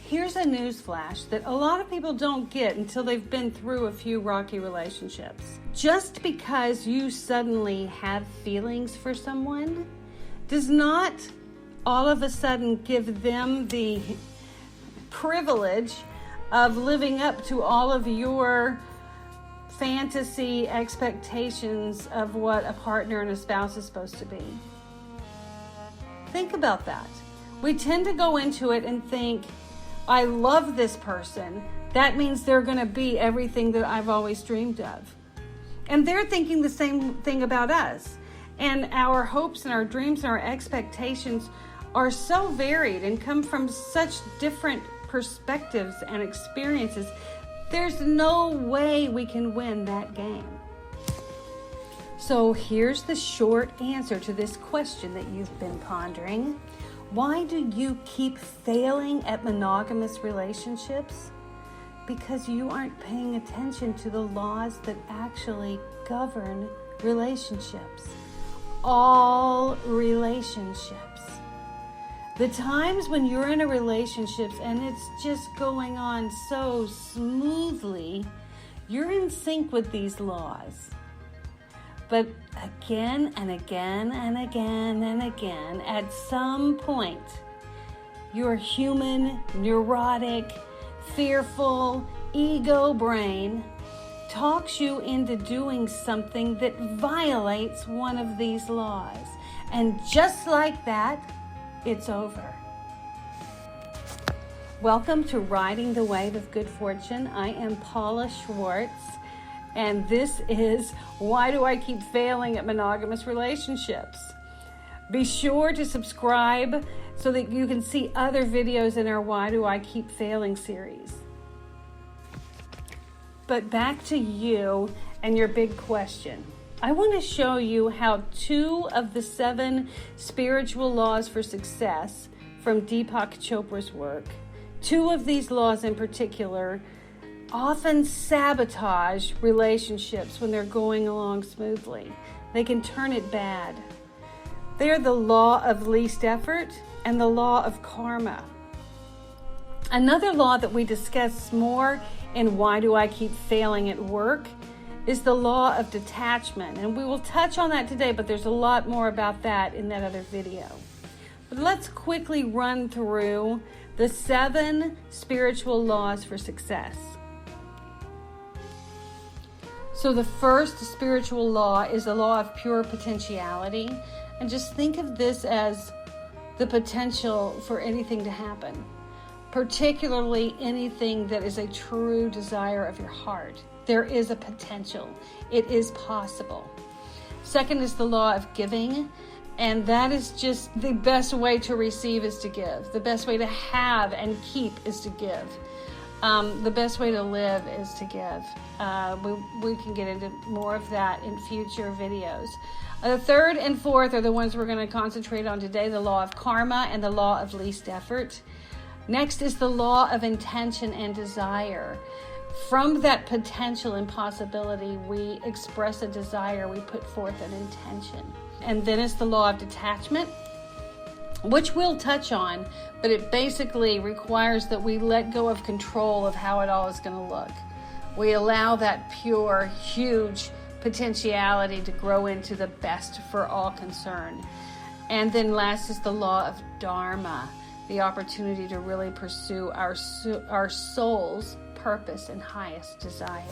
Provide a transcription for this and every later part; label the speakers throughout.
Speaker 1: Here's a news flash that a lot of people don't get until they've been through a few rocky relationships. Just because you suddenly have feelings for someone does not all of a sudden give them the privilege of living up to all of your fantasy expectations of what a partner and a spouse is supposed to be. Think about that. We tend to go into it and think, I love this person. That means they're going to be everything that I've always dreamed of. And they're thinking the same thing about us. And our hopes and our dreams and our expectations are so varied and come from such different perspectives and experiences. There's no way we can win that game. So here's the short answer to this question that you've been pondering. Why do you keep failing at monogamous relationships? Because you aren't paying attention to the laws that actually govern relationships. All relationships. The times when you're in a relationship and it's just going on so smoothly, you're in sync with these laws. But again and again and again and again, at some point, your human, neurotic, fearful, ego brain talks you into doing something that violates one of these laws. And just like that, it's over. Welcome to Riding the Wave of Good Fortune. I am Paula Schwartz. And this is Why Do I Keep Failing at Monogamous Relationships? Be sure to subscribe so that you can see other videos in our Why Do I Keep Failing series. But back to you and your big question. I want to show you how 2 of the 7 spiritual laws for success from Deepak Chopra's work, 2 of these laws in particular, often sabotage relationships when they're going along smoothly. They can turn it bad. They're the law of least effort and the law of karma. Another law that we discuss more in Why Do I Keep Failing at Work is the law of detachment. And we will touch on that today, but there's a lot more about that in that other video. But let's quickly run through the 7 spiritual laws for success. So the first spiritual law is the law of pure potentiality. And just think of this as the potential for anything to happen, particularly anything that is a true desire of your heart. There is a potential. It is possible. Second is the law of giving. And that is just the best way to receive is to give. The best way to have and keep is to give. The best way to live is to give. We can get into more of that in future videos. The third and fourth are the ones we're going to concentrate on today, the law of karma and the law of least effort. Next is the law of intention and desire. From that potential and possibility, we express a desire, we put forth an intention. And then is the law of detachment, which we'll touch on, but it basically requires that we let go of control of how it all is going to look. We allow that pure, huge potentiality to grow into the best for all concerned. And then last is the law of dharma, the opportunity to really pursue our soul's purpose and highest desire.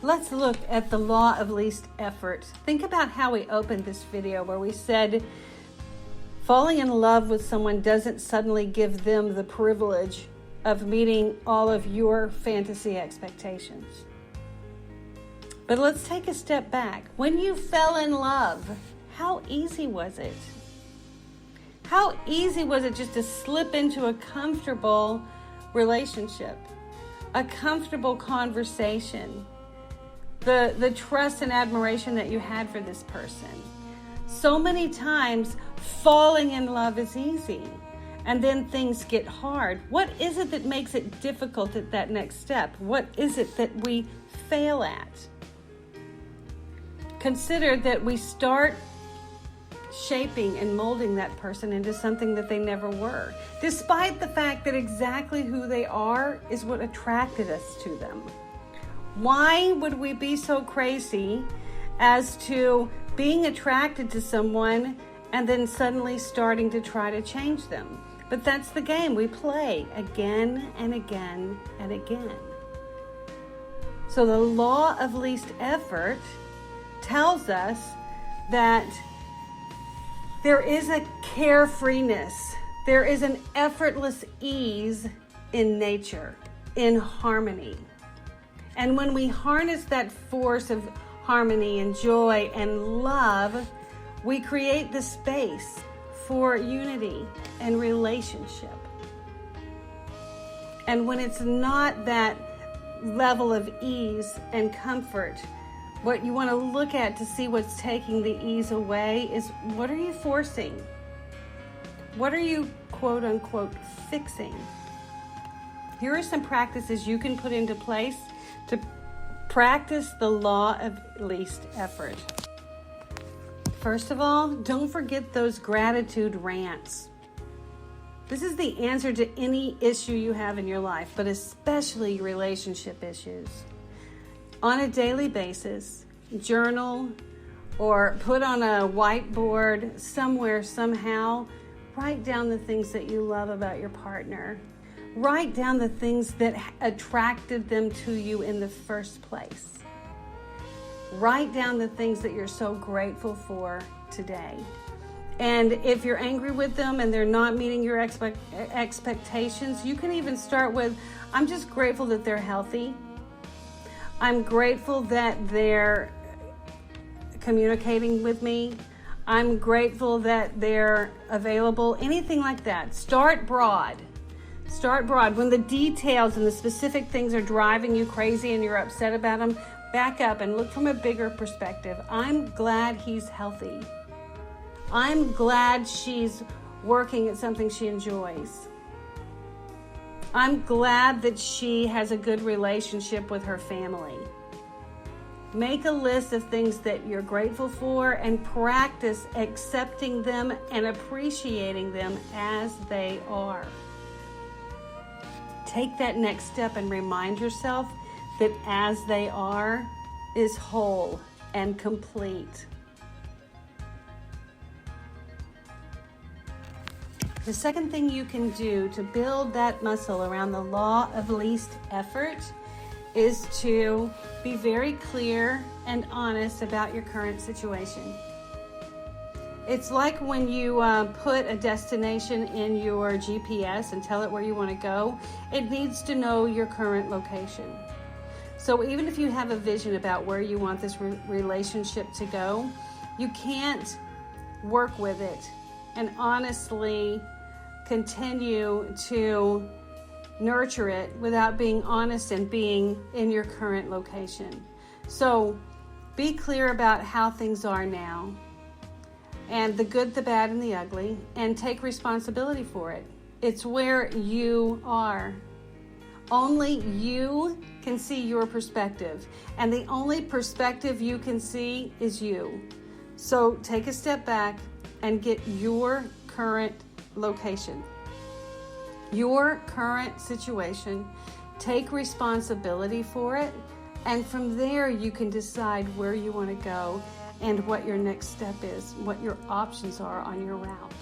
Speaker 1: Let's look at the law of least effort. Think about how we opened this video where we said falling in love with someone doesn't suddenly give them the privilege of meeting all of your fantasy expectations. But let's take a step back. When you fell in love, how easy was it? How easy was it just to slip into a comfortable relationship, a comfortable conversation, the trust and admiration that you had for this person? So many times, falling in love is easy, and then things get hard. What is it that makes it difficult at that next step? What is it that we fail at? Consider that we start shaping and molding that person into something that they never were, despite the fact that exactly who they are is what attracted us to them. Why would we be so crazy as to being attracted to someone and then suddenly starting to try to change them? But that's the game we play again and again and again. So the law of least effort tells us that there is a carefreeness, there is an effortless ease in nature, in harmony. And when we harness that force of harmony and joy and love, we create the space for unity and relationship. And when it's not that level of ease and comfort, what you want to look at to see what's taking the ease away is, what are you forcing? What are you, quote unquote, fixing? Here are some practices you can put into place to practice the law of least effort. First of all, don't forget those gratitude rants. This is the answer to any issue you have in your life, but especially relationship issues. On a daily basis, journal or put on a whiteboard somewhere, somehow, write down the things that you love about your partner. Write down the things that attracted them to you in the first place. Write down the things that you're so grateful for today. And if you're angry with them and they're not meeting your expectations, you can even start with, I'm just grateful that they're healthy. I'm grateful that they're communicating with me. I'm grateful that they're available. Anything like that. Start broad. Start broad. When the details and the specific things are driving you crazy and you're upset about them, back up and look from a bigger perspective. I'm glad he's healthy. I'm glad she's working at something she enjoys. I'm glad that she has a good relationship with her family. Make a list of things that you're grateful for and practice accepting them and appreciating them as they are. Take that next step and remind yourself that as they are is whole and complete. The second thing you can do to build that muscle around the law of least effort is to be very clear and honest about your current situation. It's like when you put a destination in your GPS and tell it where you want to go, it needs to know your current location. So even if you have a vision about where you want this relationship to go, you can't work with it and honestly continue to nurture it without being honest and being in your current location. So be clear about how things are now, and the good, the bad, and the ugly, and take responsibility for it. It's where you are. Only you can see your perspective, and the only perspective you can see is you. So take a step back and get your current location, your current situation. Take responsibility for it, and from there you can decide where you want to go and what your next step is, what your options are on your route.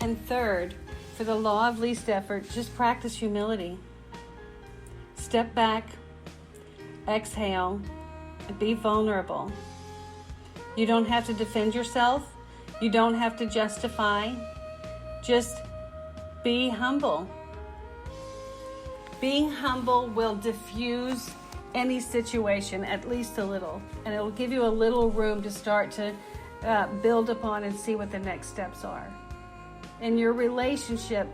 Speaker 1: And third, for the law of least effort, just practice humility. Step back, exhale, and be vulnerable. You don't have to defend yourself. You don't have to justify. Just be humble. Being humble will diffuse any situation at least a little, and it will give you a little room to start to build upon and see what the next steps are. In your relationship,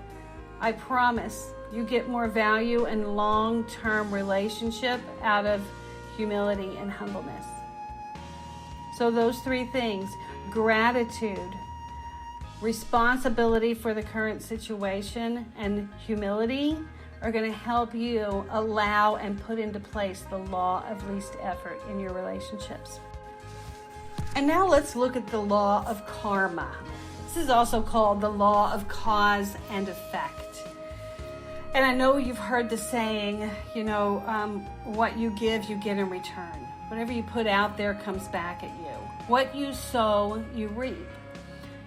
Speaker 1: I promise you get more value and long-term relationship out of humility and humbleness. So those three things, gratitude, responsibility for the current situation, and humility, are going to help you allow and put into place the law of least effort in your relationships. And now let's look at the law of karma. This is also called the law of cause and effect. And I know you've heard the saying, what you give, you get in return. Whatever you put out there comes back at you. What you sow, you reap.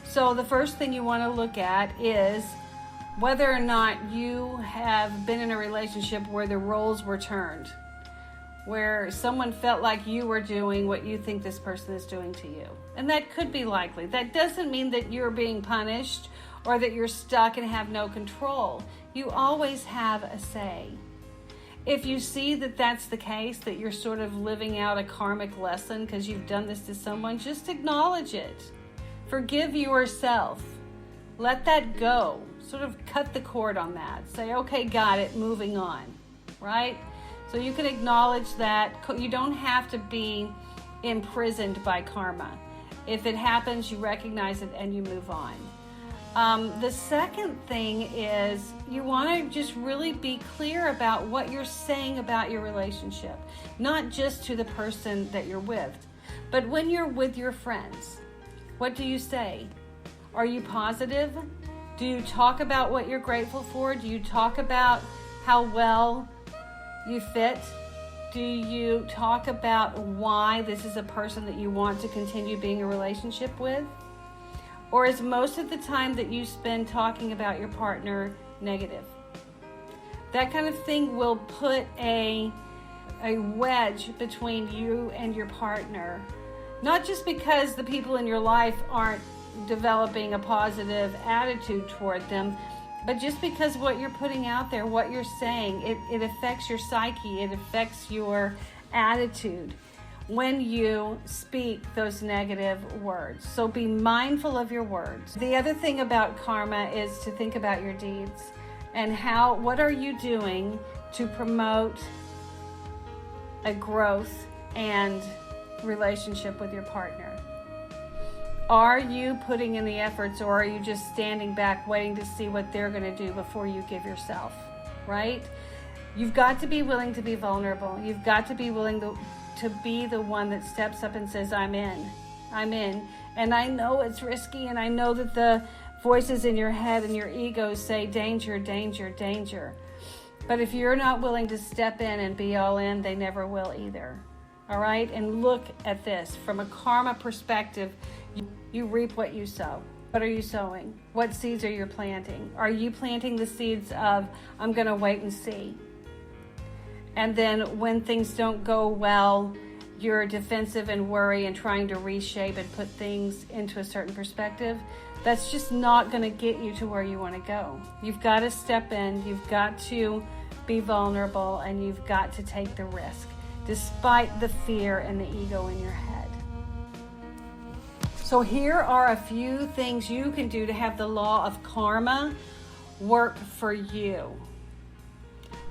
Speaker 1: So the first thing you want to look at is whether or not you have been in a relationship where the roles were turned, where someone felt like you were doing what you think this person is doing to you. And that could be likely. That doesn't mean that you're being punished or that you're stuck and have no control. You always have a say. If you see that that's the case, that you're sort of living out a karmic lesson because you've done this to someone, just acknowledge it. Forgive yourself. Let that go. Sort of cut the cord on that. Say, okay, got it, moving on, right? So you can acknowledge that. You don't have to be imprisoned by karma. If it happens, you recognize it and you move on. The second thing is you want to just really be clear about what you're saying about your relationship, not just to the person that you're with, but when you're with your friends. What do you say? Are you positive? Do you talk about what you're grateful for? Do you talk about how well you fit? Do you talk about why this is a person that you want to continue being in a relationship with? Or is most of the time that you spend talking about your partner negative? That kind of thing will put a wedge between you and your partner. Not just because the people in your life aren't developing a positive attitude toward them, but just because what you're putting out there, what you're saying, it affects your psyche, it affects your attitude when you speak those negative words. So be mindful of your words. The other thing about karma is to think about your deeds and what are you doing to promote a growth and relationship with your partner. Are you putting in the efforts, or are you just standing back waiting to see what they're going to do before you give yourself, right? You've got to be willing to be vulnerable. You've got to be willing to be the one that steps up and says, I'm in. And I know it's risky, and I know that the voices in your head and your ego say danger, danger, danger. But if you're not willing to step in and be all in, they never will either. All right? And look at this. From a karma perspective, you reap what you sow. What are you sowing? What seeds are you planting? Are you planting the seeds of, I'm going to wait and see? And then when things don't go well, you're defensive and worry and trying to reshape and put things into a certain perspective. That's just not going to get you to where you want to go. You've got to step in. You've got to be vulnerable, and you've got to take the risk, despite the fear and the ego in your head. So here are a few things you can do to have the law of karma work for you.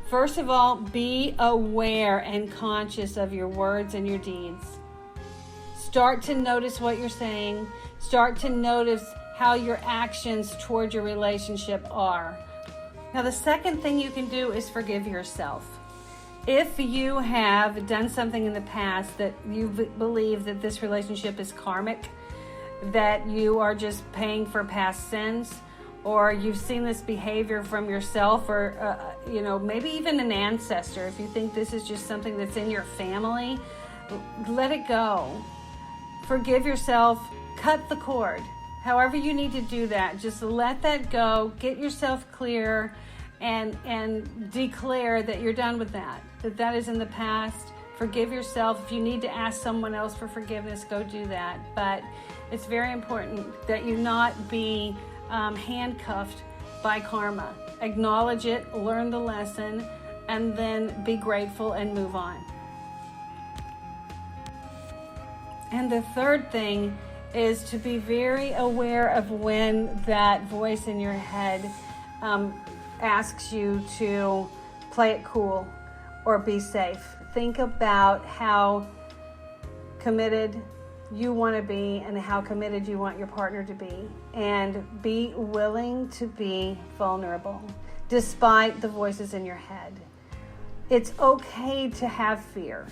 Speaker 1: First of all, be aware and conscious of your words and your deeds. Start to notice what you're saying. Start to notice how your actions toward your relationship are. Now, the second thing you can do is forgive yourself. If you have done something in the past that you believe that this relationship is karmic, that you are just paying for past sins, or you've seen this behavior from yourself, or maybe even an ancestor, if you think this is just something that's in your family, let it go. Forgive yourself. Cut the cord. However you need to do that, just let that go. Get yourself clear and declare that you're done with that is in the past. Forgive yourself. If you need to ask someone else for forgiveness, go do that. But it's very important that you not be handcuffed by karma. Acknowledge it, learn the lesson, and then be grateful and move on. And the third thing is to be very aware of when that voice in your head asks you to play it cool or be safe. Think about how committed you want to be and how committed you want your partner to be, and be willing to be vulnerable despite the voices in your head. It's okay to have fear.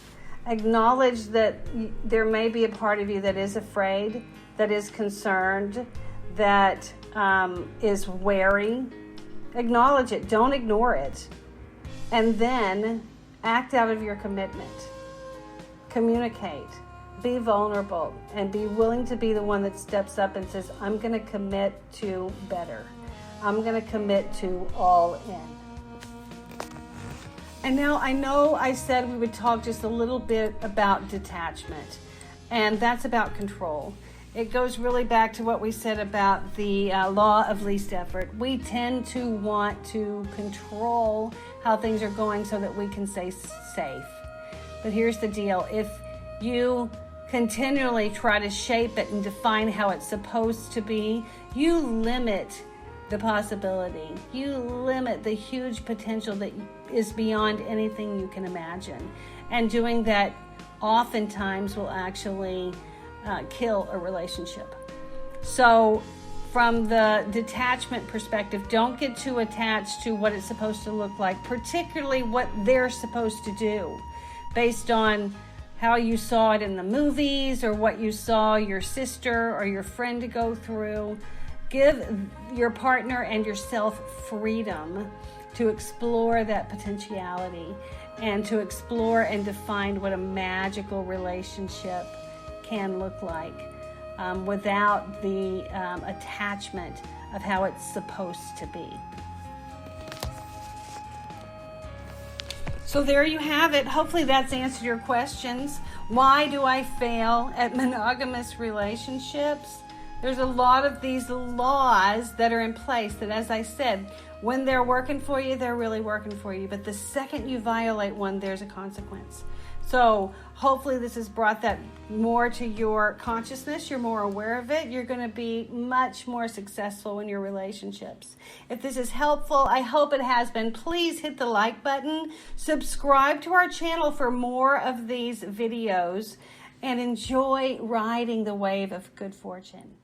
Speaker 1: Acknowledge that there may be a part of you that is afraid, that is concerned, that is wary. Acknowledge it. Don't ignore it. And then act out of your commitment. Communicate. Be vulnerable. And be willing to be the one that steps up and says, I'm going to commit to better. I'm going to commit to all in. And now I know I said we would talk just a little bit about detachment. And that's about control. It goes really back to what we said about the law of least effort. We tend to want to control how things are going so that we can stay safe. But here's the deal. If you continually try to shape it and define how it's supposed to be, you limit the possibility. You limit the huge potential that is beyond anything you can imagine. And doing that oftentimes will actually kill a relationship. So from the detachment perspective, don't get too attached to what it's supposed to look like, particularly what they're supposed to do based on how you saw it in the movies or what you saw your sister or your friend go through. Give your partner and yourself freedom to explore that potentiality and to explore and define what a magical relationship can look like without the attachment of how it's supposed to be. So there you have it. Hopefully that's answered your questions. Why do I fail at monogamous relationships? There's a lot of these laws that are in place that, as I said, when they're working for you, they're really working for you. But the second you violate one, there's a consequence. So hopefully this has brought that more to your consciousness. You're more aware of it. You're going to be much more successful in your relationships. If this is helpful, I hope it has been. Please hit the like button. Subscribe to our channel for more of these videos and enjoy riding the wave of good fortune.